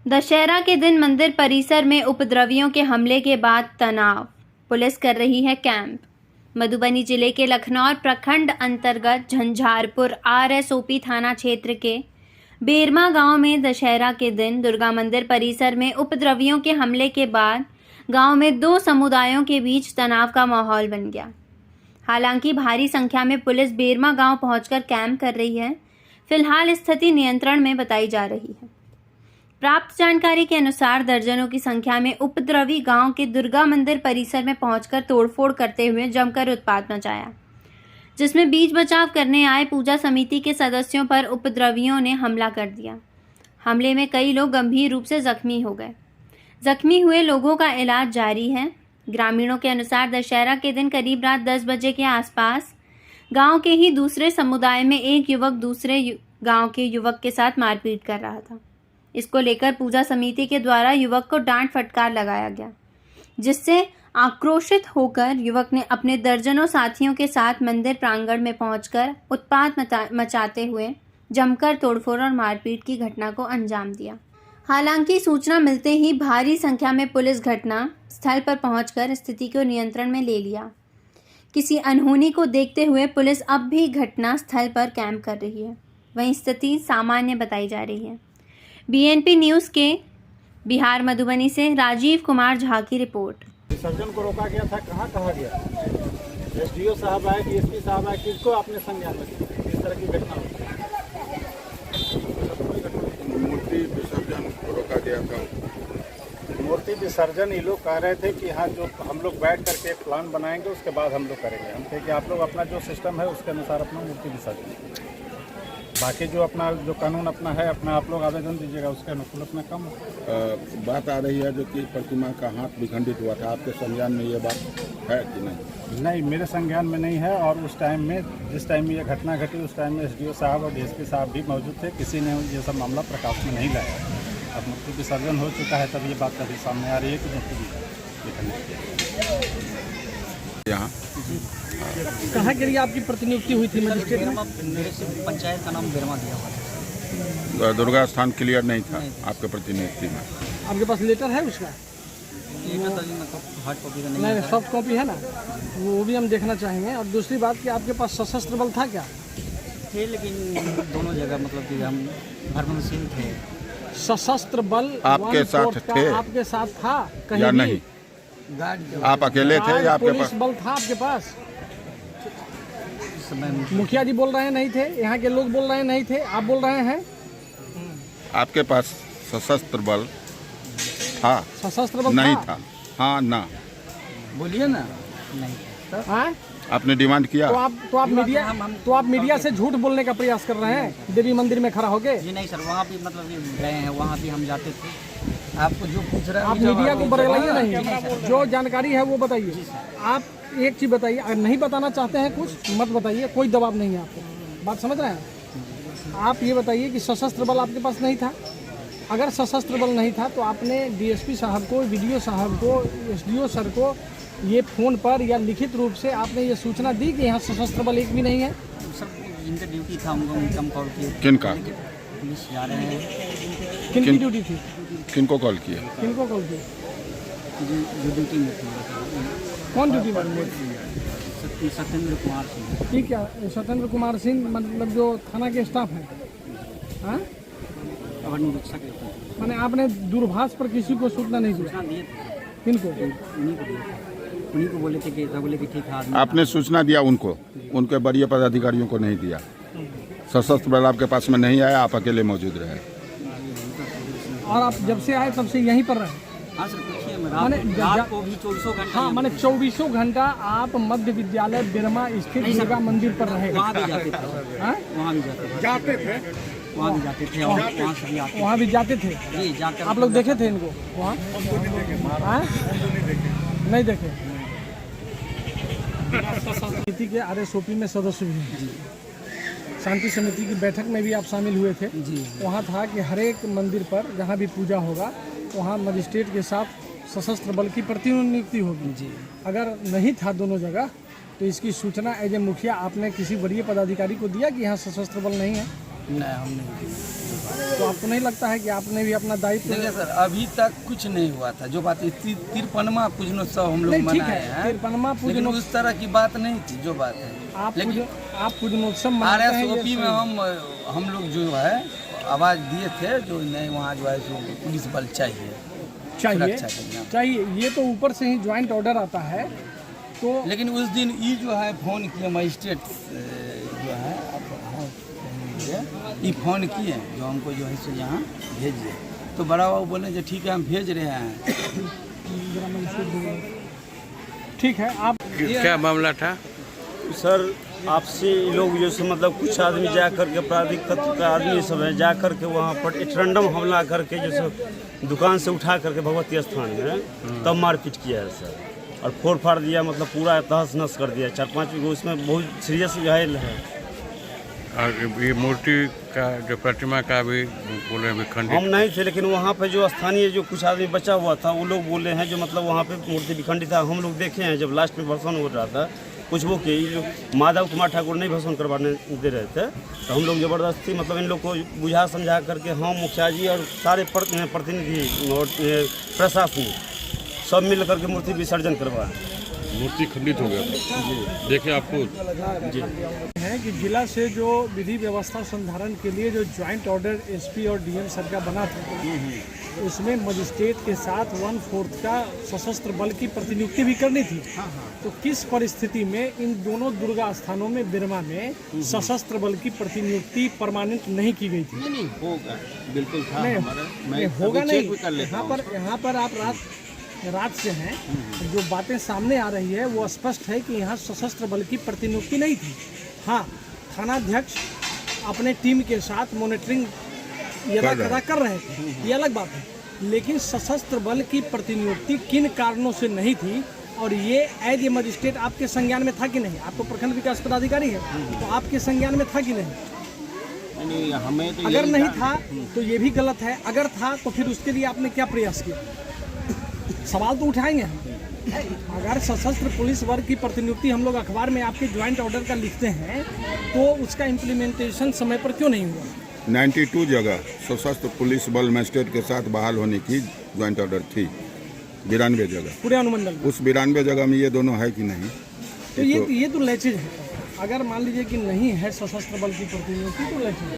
दशहरा के दिन मंदिर परिसर में उपद्रवियों के हमले के बाद तनाव, पुलिस कर रही है कैंप। मधुबनी जिले के लखनौर प्रखंड अंतर्गत झंझारपुर आरएसओपी थाना क्षेत्र के बेरमा गांव में दशहरा के दिन दुर्गा मंदिर परिसर में उपद्रवियों के हमले के बाद गांव में दो समुदायों के बीच तनाव का माहौल बन गया। हालांकि भारी संख्या में पुलिस बेरमा गांव पहुंचकर कैंप कर रही है। फिलहाल स्थिति नियंत्रण में बताई जा रही है। प्राप्त जानकारी के अनुसार दर्जनों की संख्या में उपद्रवी गांव के दुर्गा मंदिर परिसर में पहुंचकर तोड़फोड़ करते हुए जमकर उत्पात मचाया, जिसमें बीच बचाव करने आए पूजा समिति के सदस्यों पर उपद्रवियों ने हमला कर दिया। हमले में कई लोग गंभीर रूप से जख्मी हो गए। जख्मी हुए लोगों का इलाज जारी है। ग्रामीणों के अनुसार दशहरा के दिन करीब रात 10 बजे के आसपास गांव के ही दूसरे समुदाय में एक युवक दूसरे गांव के युवक के साथ मारपीट कर रहा था। इसको लेकर पूजा समिति के द्वारा युवक को डांट फटकार लगाया गया, जिससे आक्रोशित होकर युवक ने अपने दर्जनों साथियों के साथ मंदिर प्रांगण में पहुंचकर उत्पात मचाते हुए जमकर तोड़फोड़ और मारपीट की घटना को अंजाम दिया। हालांकि सूचना मिलते ही भारी संख्या में पुलिस घटना स्थल पर पहुंचकर स्थिति को नियंत्रण में ले लिया। किसी अनहोनी को देखते हुए पुलिस अब भी घटना स्थल पर कैंप कर रही है। वहीं स्थिति सामान्य बताई जा रही है। बीएनपी न्यूज़ के बिहार मधुबनी से राजीव कुमार झा की रिपोर्ट। विसर्जन को रोका गया था, कहाँ कहा गया? एसडीओ साहब आए, डीएसपी साहब आए, किसको आपने संज्ञान में इस तरह की घटना हुई? मूर्ति विसर्जन को रोका गया था। मूर्ति विसर्जन ये लोग कह रहे थे कि हाँ, जो हम लोग बैठ करके प्लान बनाएंगे उसके बाद हम लोग करेंगे। हम थे कि आप लोग अपना जो सिस्टम है उसके अनुसार अपना मूर्ति विसर्जन, बाकी जो अपना जो कानून अपना है अपना आप लोग आवेदन दीजिएगा, उसके अनुकूल अपना कम। बात आ रही है जो कि प्रतिमा का हाथ विखंडित हुआ था, आपके संज्ञान में ये बात है कि नहीं? नहीं, मेरे संज्ञान में नहीं है। और उस टाइम में जिस टाइम में ये घटना घटी उस टाइम में एसडीओ साहब और डीएसपी साहब भी मौजूद थे। किसी ने ये सब मामला प्रकाश में नहीं लाया। अब मूर्ति विसर्जन हो चुका है, तब ये बात कभी सामने आ रही है कि मूर्ति यहाँ कहाँ के लिए आपकी प्रतिनियुक्ति हुई थी मजिस्ट्रेट में? मेरे से पंचायत का नाम बेरमा दिया हुआ था। दुर्गा स्थान क्लियर नहीं था आपके प्रतिनियुक्ति में? आपके पास लेटर है उसका? हार्ड कॉपी का नहीं, सॉफ्ट कॉपी है ना, वो भी हम देखना चाहेंगे। और दूसरी बात कि आपके पास सशस्त्र बल था क्या? थे, लेकिन दोनों जगह मतलब कि हम हरमनसिंह थे। सशस्त्र बल आपके साथ थे? आपके साथ था कहीं या भी? नहीं? आप अकेले थे या आपके पुलिस पास बल था आपके पास? समय मुखिया जी बोल रहे हैं नहीं थे, यहाँ के लोग बोल रहे हैं नहीं थे, आप बोल रहे हैं? आपके पास सशस्त्र बल था? सशस्त्र बल नहीं था? हाँ ना? बोलिए ना। नहीं हाँ? आपने डिमांड किया? तो आप मीडिया से झूठ बोलने का प्रयास कर रहे हैं देवी मंदिर में खड़ा होके? जी नहीं सर, वहाँ भी मतलब ये गए हैं, वहाँ भी हम जाते थे। आपको जो पूछ रहे हैं आप मीडिया को बरगलाइए नहीं, जो जानकारी है वो बताइए। आप एक चीज़ बताइए, अगर नहीं बताना चाहते हैं कुछ मत बताइए, कोई दबाव नहीं है आपको। बात समझ रहे हैं? आप ये बताइए कि सशस्त्र बल आपके पास नहीं था। अगर सशस्त्र बल नहीं था तो आपने डीएसपी साहब को, वीडियो साहब को, एसडीओ सर को ये फ़ोन पर या लिखित रूप से आपने ये सूचना दी कि यहाँ सशस्त्र बल एक भी नहीं है? सर जिनका ड्यूटी था उनको हम कॉल किए। किनका? पुलिस जा रहे हैं। किनकी ड्यूटी थी? किनको कॉल किया? किनको कॉल किया? जो ड्यूटी में थे। कौन ड्यूटी में? सत्येंद्र कुमार सिंह। ठीक है, सत्येंद्र कुमार सिंह मतलब जो थाना के स्टाफ हैं? हाँ, मैंने आपने दूरभाष पर किसी को सूचना नहीं दिया? दिए थे। किनको? उन्हीं को बोले थे कि ठीक है। आपने सूचना दिया उनको? उनके वरीय पदाधिकारियों को नहीं दिया? सशस्त्र बल आपके पास में नहीं आया, आप अकेले मौजूद रहे? और आप जब से आए तब से यहीं पर रहे? हाँ सर, पूछिए। रात को भी 24 घंटा। हाँ, मैंने 24 घंटा आप मध्य विद्यालय बेरमा स्थित दुर्गा मंदिर पर रहे? वहाँ भी जाते थे। हाँ? वहाँ भी जाते थे। वहाँ भी जाते थे और वहाँ से भी आते। वहाँ भी जाते थे? जी, जाकर आप लोग देखे थे इनको वहाँ? हाँ? नहीं देखे। समिति के आरएसओपी में सदस्य भी हैं। शांति समिति की बैठक में भी आप शामिल हुए थे? जी। वहाँ था कि हर एक मंदिर पर जहाँ भी पूजा होगा वहाँ मजिस्ट्रेट के साथ सशस्त्र बल की प्रतिनियुक्ति होगी। जी। अगर नहीं था दोनों जगह तो इसकी सूचना एज ए मुखिया आपने किसी वरीय पदाधिकारी को दिया कि यहाँ सशस्त्र बल नहीं है? नहीं, हम नहीं। तो आपको नहीं लगता है कि आपने भी अपना दायित्व? देखिए सर, अभी तक कुछ नहीं हुआ था। जो बात 53वां पूजनोत्सव हम लोग नहीं, ठीक मनाए है, हैं, 53वां लेकिन पूजनोत्सव उस तरह की बात नहीं थी जो बात है। आप पूजनोत्सव मनाते हैं, ये RSOP में सही। हम लोग जो है आवाज़ दिए थे, जो नहीं वहाँ जो है सो पुलिस बल चाहिए सुरक्षा के लिए। चाहिए, ये तो ऊपर से ही ज्वाइंट ऑर्डर आता है। तो लेकिन उस दिन ये जो है फोन किए मजिस्ट्रेट जो है ये फ़ोन किए जो हमको जो है सो यहाँ भेजिए, तो बड़ा बाबू बोले जो ठीक है हम भेज रहे हैं। ठीक है, आप क्या मामला था? सर आपसे लोग जो से मतलब कुछ आदमी जा करके आपराधिक तत्व का आदमी सब है, जा करके वहाँ पर एक रैंडम हमला करके जो सो दुकान से उठा करके भगवती स्थान में तब मारपीट किया है सर, और फोड़ फाड़ दिया, मतलब पूरा तहस नहस कर दिया। 4-5 गो उसमें बहुत सीरियस घायल है। और ये मूर्ति का जो प्रतिमा का भी बोले विखंडित, हम नहीं थे, लेकिन वहाँ पे जो स्थानीय जो कुछ आदमी बचा हुआ था वो लोग बोले हैं जो मतलब वहाँ पे मूर्ति विखंडित था। हम लोग देखे हैं जब लास्ट में भसान हो रहा था, कुछ वो कि माधव कुमार ठाकुर नहीं भसान करवाने दे रहे थे, तो हम लोग ज़बरदस्ती मतलब इन लोग को बुझा समझा करके हम मुखिया जी और सारे प्रतिनिधि और प्रशासन सब मिल करके मूर्ति विसर्जन करवाए। मूर्ति खंडित हो गया था। देखे आपको जी है कि जिला से जो विधि व्यवस्था संधारण के लिए जो ज्वाइंट ऑर्डर एसपी और डीएम सर का बना था, उसमें मजिस्ट्रेट के साथ 1/4 का सशस्त्र बल की प्रतिनियुक्ति भी करनी थी। तो किस परिस्थिति में इन दोनों दुर्गा स्थानों में बिरमा में सशस्त्र बल की प्रतिनियुक्ति परमानेंट नहीं की गई थी? नहीं होगा, बिल्कुल था नहीं, हमारा। नहीं होगा नहीं। यहाँ पर आप रात से हैं, जो बातें सामने आ रही है वो स्पष्ट है कि यहाँ सशस्त्र बल की प्रतिनियुक्ति नहीं थी। हाँ, थानाध्यक्ष अपने टीम के साथ मॉनिटरिंग यदा कर रहे थे, ये अलग बात है, लेकिन सशस्त्र बल की प्रतिनियुक्ति किन कारणों से नहीं थी और ये एज ए मजिस्ट्रेट आपके संज्ञान में था कि नहीं? आप तो प्रखंड विकास पदाधिकारी हैं, तो आपके संज्ञान में था कि नहीं? नहीं, हमें तो अगर नहीं था तो ये भी गलत है, अगर था तो फिर उसके लिए आपने क्या प्रयास किया? सवाल तो उठाएंगे हम। अगर सशस्त्र पुलिस वर्ग की प्रतिनियुक्ति हम लोग अखबार में आपके ज्वाइंट ऑर्डर का लिखते हैं, तो उसका इम्प्लीमेंटेशन समय पर क्यों नहीं हुआ? 92 जगह सशस्त्र पुलिस बल मजिस्ट्रेट के साथ बहाल होने की ज्वाइंट ऑर्डर थी, 92 जगह। पूरे अनुमंडल में उस 92 जगह में ये दोनों है कि नहीं? तो ये तो लैचेज है। अगर मान लीजिए कि नहीं है सशस्त्र बल की प्रतिनियुक्ति तो लैचेज है।